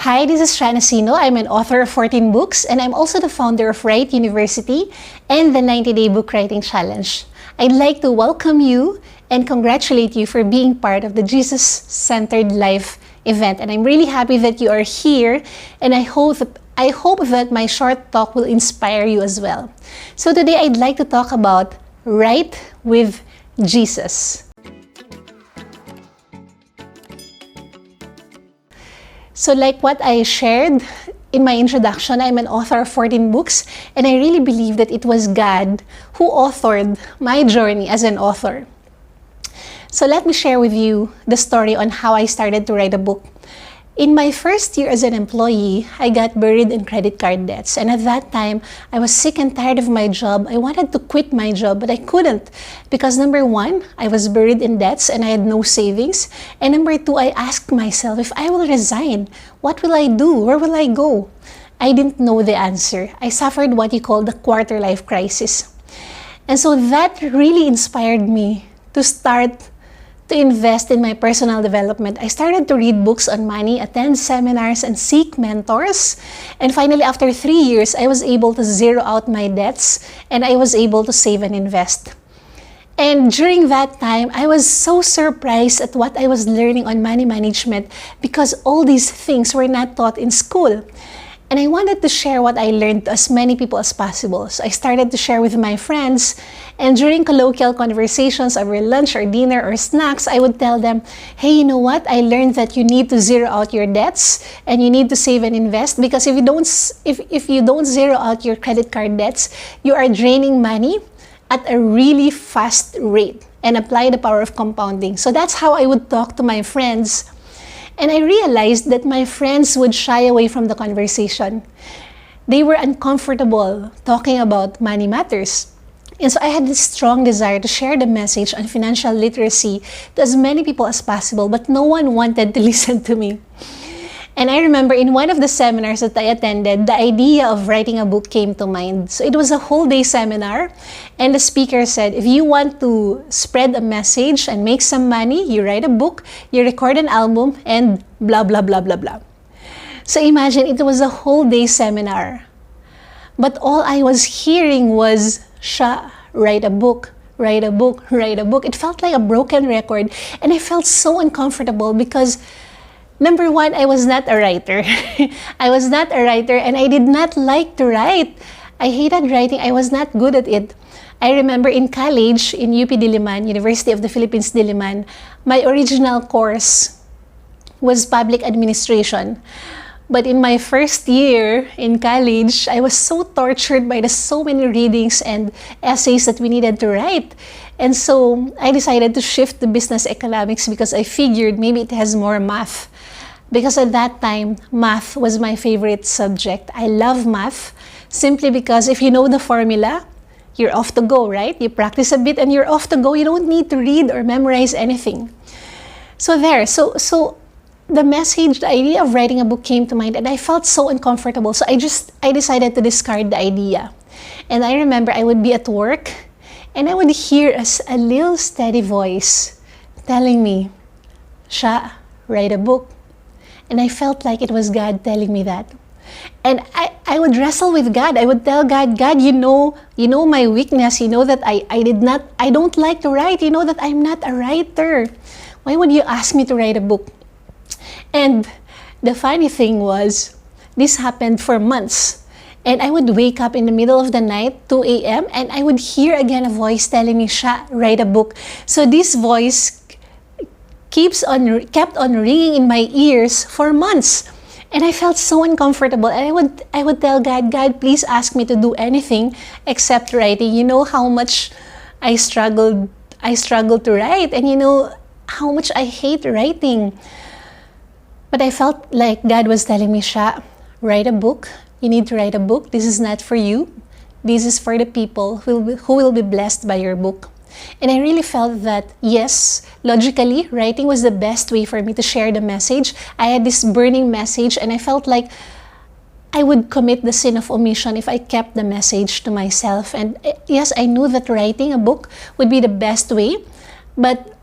Hi, this is Sha Nacino. I'm an author of 14 books, and I'm also the founder of Write University and the 90-Day Book Writing Challenge. I'd like to welcome you and congratulate you for being part of the Jesus-Centered Life event. And I'm really happy that you are here, and I hope that my short talk will inspire you as well. So today I'd like to talk about Write with Jesus. So like what I shared in my introduction, I'm an author of 14 books, and I really believe that it was God who authored my journey as an author. So let me share with you the story on how I started to write a book. In my first year as an employee, I got buried in credit card debts. And at that time, I was sick and tired of my job. I wanted to quit my job, but I couldn't. Because number one, I was buried in debts and I had no savings. And number two, I asked myself, if I will resign, what will I do? Where will I go? I didn't know the answer. I suffered what you call the quarter life crisis. And so that really inspired me to start to invest in my personal development. I started to read books on money, attend seminars, and seek mentors. And finally, after 3 years, I was able to zero out my debts, and I was able to save and invest. And during that time, I was so surprised at what I was learning on money management because all these things were not taught in school. And I wanted to share what I learned to as many people as possible. So I started to share with my friends, and during colloquial conversations over lunch or dinner or snacks, I would tell them, hey, you know what? I learned that you need to zero out your debts and you need to save and invest, because if you don't zero out your credit card debts, you are draining money at a really fast rate, and apply the power of compounding. So that's how I would talk to my friends. And I realized that my friends would shy away from the conversation. They were uncomfortable talking about money matters. And so I had this strong desire to share the message on financial literacy to as many people as possible, but no one wanted to listen to me. And I remember in one of the seminars that I attended, the idea of writing a book came to mind. So it was a whole day seminar, and the speaker said, if you want to spread a message and make some money, you write a book, you record an album, and blah, blah, blah, blah, blah. So imagine, it was a whole day seminar. But all I was hearing was, Sha, write a book, write a book, write a book. It felt like a broken record, and I felt so uncomfortable because number one, I was not a writer. I was not a writer, and I did not like to write. I hated writing. I was not good at it. I remember in college, in UP Diliman, University of the Philippines Diliman, my original course was public administration. But in my first year in college, I was so tortured by the so many readings and essays that we needed to write. And so I decided to shift to business economics because I figured maybe it has more math. Because at that time, math was my favorite subject. I love math simply because if you know the formula, you're off to go, right? You practice a bit and you're off to go. You don't need to read or memorize anything. So the message, the idea of writing a book came to mind, and I felt so uncomfortable. So I decided to discard the idea. And I remember I would be at work, and I would hear a little steady voice telling me, Sha, write a book. And I felt like it was God telling me that. And I would wrestle with God. I would tell God, God, you know my weakness. You know that I don't like to write. You know that I'm not a writer. Why would you ask me to write a book? And the funny thing was, this happened for months. And I would wake up in the middle of the night, 2 a.m., and I would hear again a voice telling me, Sha, write a book. So this voice kept on ringing in my ears for months. And I felt so uncomfortable. And I would tell God, God, please ask me to do anything except writing. You know how much I struggled to write, and you know how much I hate writing. But I felt like God was telling me, Sha, write a book. You need to write a book. This is not for you. This is for the people who will be blessed by your book. And I really felt that, yes, logically, writing was the best way for me to share the message. I had this burning message, and I felt like I would commit the sin of omission if I kept the message to myself. And yes, I knew that writing a book would be the best way, but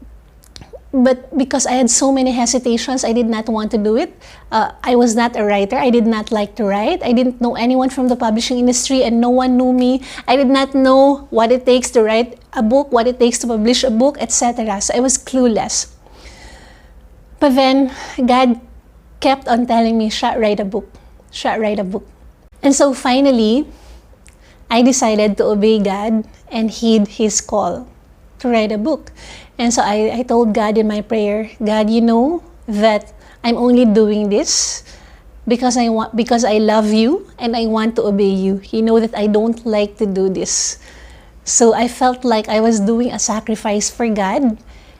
But because I had so many hesitations, I did not want to do it. I was not a writer. I did not like to write. I didn't know anyone from the publishing industry, and no one knew me. I did not know what it takes to write a book, what it takes to publish a book, etc. So I was clueless. But then God kept on telling me, Sha, write a book. Sha, write a book. And so finally, I decided to obey God and heed His call to write a book. And so I told God in my prayer, God, you know that I'm only doing this because I love you and I want to obey you. You know that I don't like to do this. So I felt like I was doing a sacrifice for God,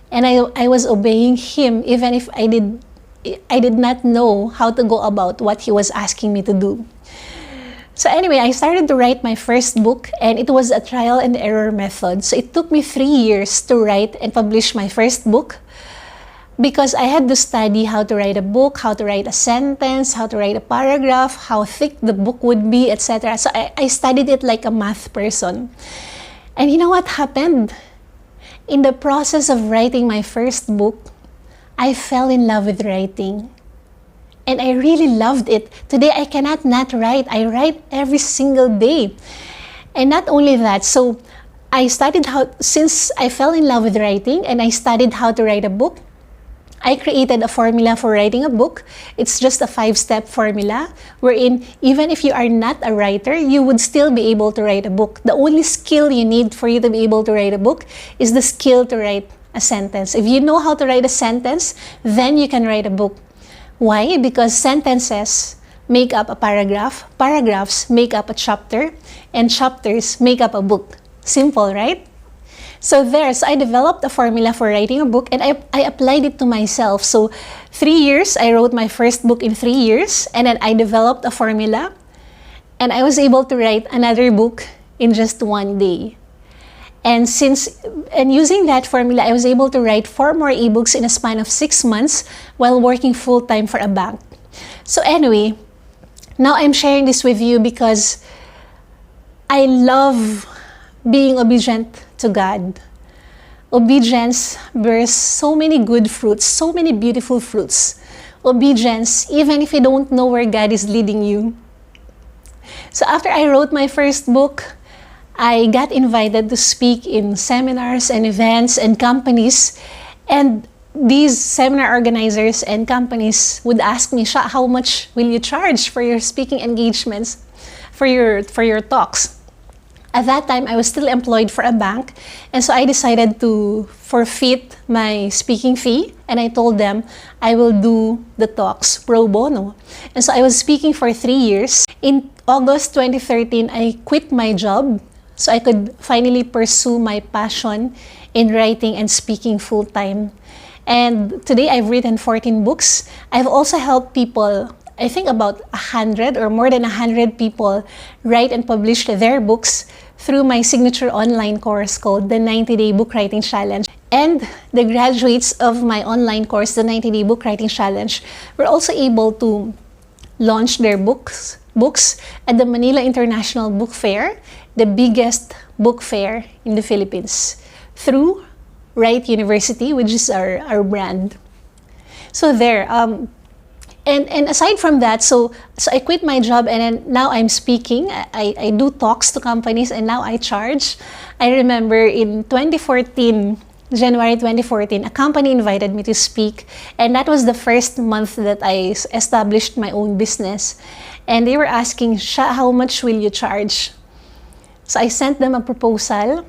and I was obeying Him even if I did not know how to go about what He was asking me to do. So anyway, I started to write my first book, and it was a trial and error method. So it took me 3 years to write and publish my first book because I had to study how to write a book, how to write a sentence, how to write a paragraph, how thick the book would be, etc. So I studied it like a math person. And you know what happened? In the process of writing my first book, I fell in love with writing. And I really loved it. Today, I cannot not write. I write every single day. And not only that, so since I fell in love with writing and I studied how to write a book, I created a formula for writing a book. It's just a 5-step formula wherein even if you are not a writer, you would still be able to write a book. The only skill you need for you to be able to write a book is the skill to write a sentence. If you know how to write a sentence, then you can write a book. Why? Because sentences make up a paragraph, paragraphs make up a chapter, and chapters make up a book. Simple, right? So I developed a formula for writing a book, and I applied it to myself. So 3 years, I wrote my first book in 3 years, and then I developed a formula, and I was able to write another book in just 1 day. And using that formula, I was able to write 4 more ebooks in a span of 6 months while working full-time for a bank. So anyway, now I'm sharing this with you because I love being obedient to God. Obedience bears so many good fruits, so many beautiful fruits. Obedience, even if you don't know where God is leading you. So after I wrote my first book, I got invited to speak in seminars and events and companies, and these seminar organizers and companies would ask me, Sha, how much will you charge for your speaking engagements, for your talks? At that time, I was still employed for a bank, and so I decided to forfeit my speaking fee, and I told them I will do the talks pro bono. And so I was speaking for 3 years. In August 2013, I quit my job so I could finally pursue my passion in writing and speaking full-time. And today, I've written 14 books. I've also helped people, I think about 100 or more than 100 people, write and publish their books through my signature online course called the 90-Day Book Writing Challenge. And the graduates of my online course, the 90-Day Book Writing Challenge, were also able to launch their books at the Manila International Book Fair, the biggest book fair in the Philippines, through Wright University, which is our brand. So and aside from that, so I quit my job, and then now I'm speaking. I do talks to companies, and now I charge. I remember in January 2014, a company invited me to speak, and that was the first month that I established my own business. And they were asking, Sha, how much will you charge? So I sent them a proposal,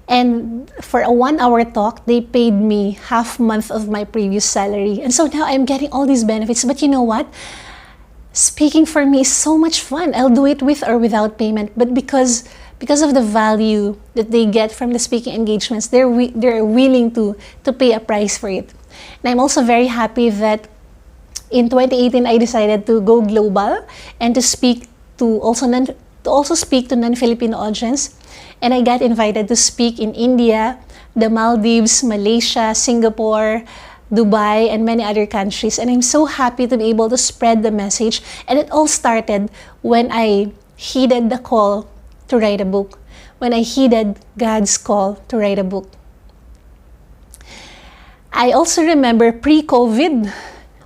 and for a 1-hour talk, they paid me half month of my previous salary. And so now I'm getting all these benefits. But you know what? Speaking for me is so much fun. I'll do it with or without payment. But because of the value that they get from the speaking engagements, they're willing to pay a price for it. And I'm also very happy that in 2018, I decided to go global and to speak to also speak to non-Filipino audience. And I got invited to speak in India, the Maldives, Malaysia, Singapore, Dubai, and many other countries. And I'm so happy to be able to spread the message. And it all started when I heeded the call to write a book, when I heeded God's call to write a book. I also remember pre-COVID,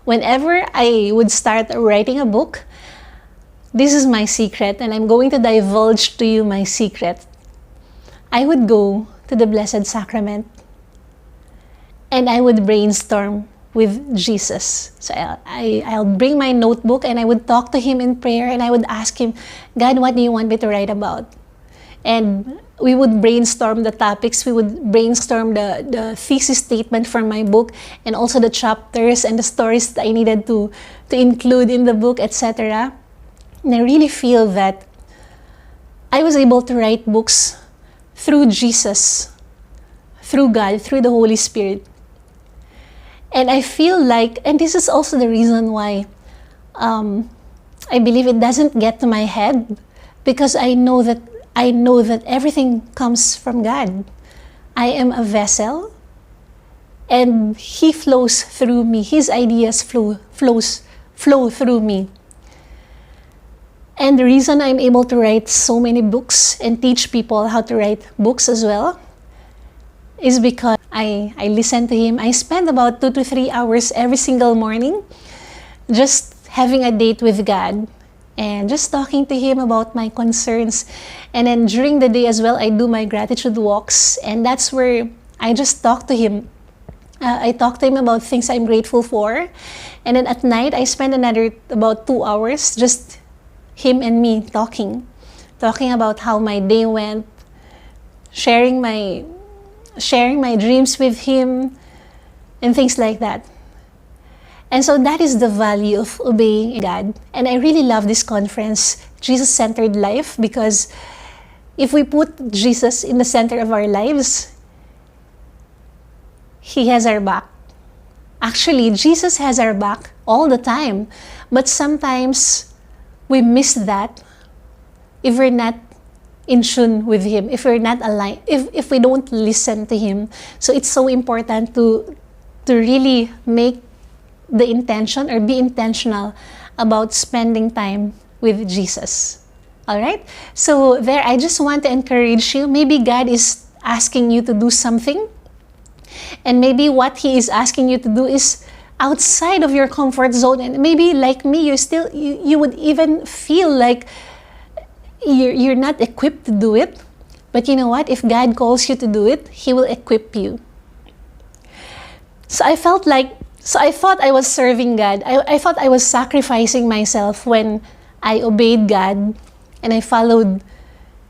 whenever I would start writing a book, this is my secret, and I'm going to divulge to you my secret. I would go to the Blessed Sacrament and I would brainstorm with Jesus. So I'll bring my notebook and I would talk to him in prayer, and I would ask him, God, what do you want me to write about? And we would brainstorm the topics, we would brainstorm the thesis statement for my book, and also the chapters and the stories that I needed to include in the book, etc. And I really feel that I was able to write books through Jesus, through God, through the Holy Spirit. And I feel like, and this is also the reason why I believe it doesn't get to my head, because I know that everything comes from God. I am a vessel, and He flows through me. His ideas flow through me. And the reason I'm able to write so many books and teach people how to write books as well is because I listen to Him. I spend about 2 to 3 hours every single morning just having a date with God and just talking to Him about my concerns. And then during the day as well, I do my gratitude walks, and that's where I just talk to Him. I talk to Him about things I'm grateful for. And then at night, I spend another about 2 hours just Him and me talking about how my day went, sharing my dreams with Him, and things like that. And so that is the value of obeying God. And I really love this conference, Jesus-Centered Life, because if we put Jesus in the center of our lives, He has our back. Actually, Jesus has our back all the time. But sometimes we miss that if we're not in tune with Him, if we're not aligned, if we don't listen to Him. So it's so important to really make the intention or be intentional about spending time with Jesus. All right? So there, I just want to encourage you. Maybe God is asking you to do something, and maybe what He is asking you to do is outside of your comfort zone, and maybe like me, you would even feel like you're not equipped to do it. But you know what? If God calls you to do it, He will equip you. So I thought I was serving God. I thought I was sacrificing myself when I obeyed God and I followed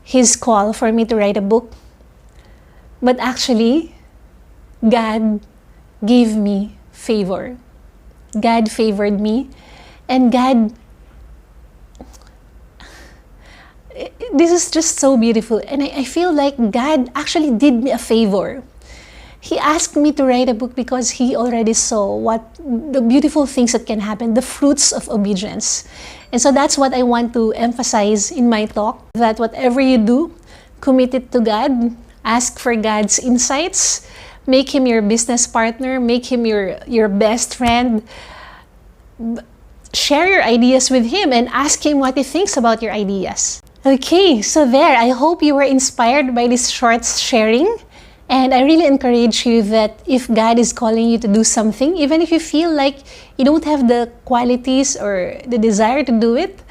His call for me to write a book. But actually, God gave me favor. God favored me, and God, this is just so beautiful. And I feel like God actually did me a favor. He asked me to write a book because He already saw what the beautiful things that can happen, the fruits of obedience. And so that's what I want to emphasize in my talk, that whatever you do, commit it to God, ask for God's insights, make Him your business partner, make Him your best friend, share your ideas with Him and ask Him what He thinks about your ideas. Okay, so there, I hope you were inspired by this short sharing. And I really encourage you that if God is calling you to do something, even if you feel like you don't have the qualities or the desire to do it,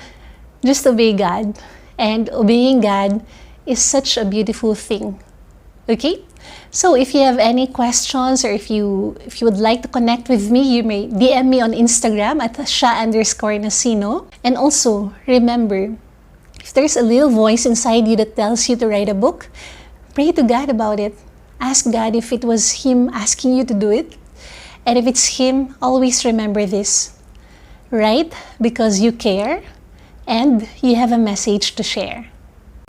just obey God. And obeying God is such a beautiful thing. Okay? So if you have any questions, or if you would like to connect with me, you may DM me on Instagram at Sha_Nacino. And also, remember, if there's a little voice inside you that tells you to write a book, pray to God about it. Ask God if it was Him asking you to do it. And if it's Him, always remember this. Write because you care and you have a message to share.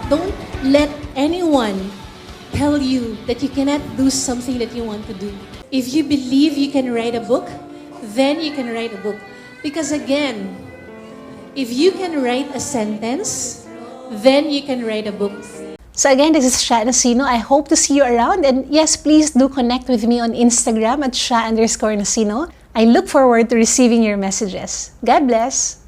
Don't let anyone tell you that you cannot do something that you want to do. If you believe you can write a book, then you can write a book. Because again, if you can write a sentence, then you can write a book. So again, this is Sha Nacino. I hope to see you around. And yes, please do connect with me on Instagram at Sha_Nacino. I look forward to receiving your messages. God bless.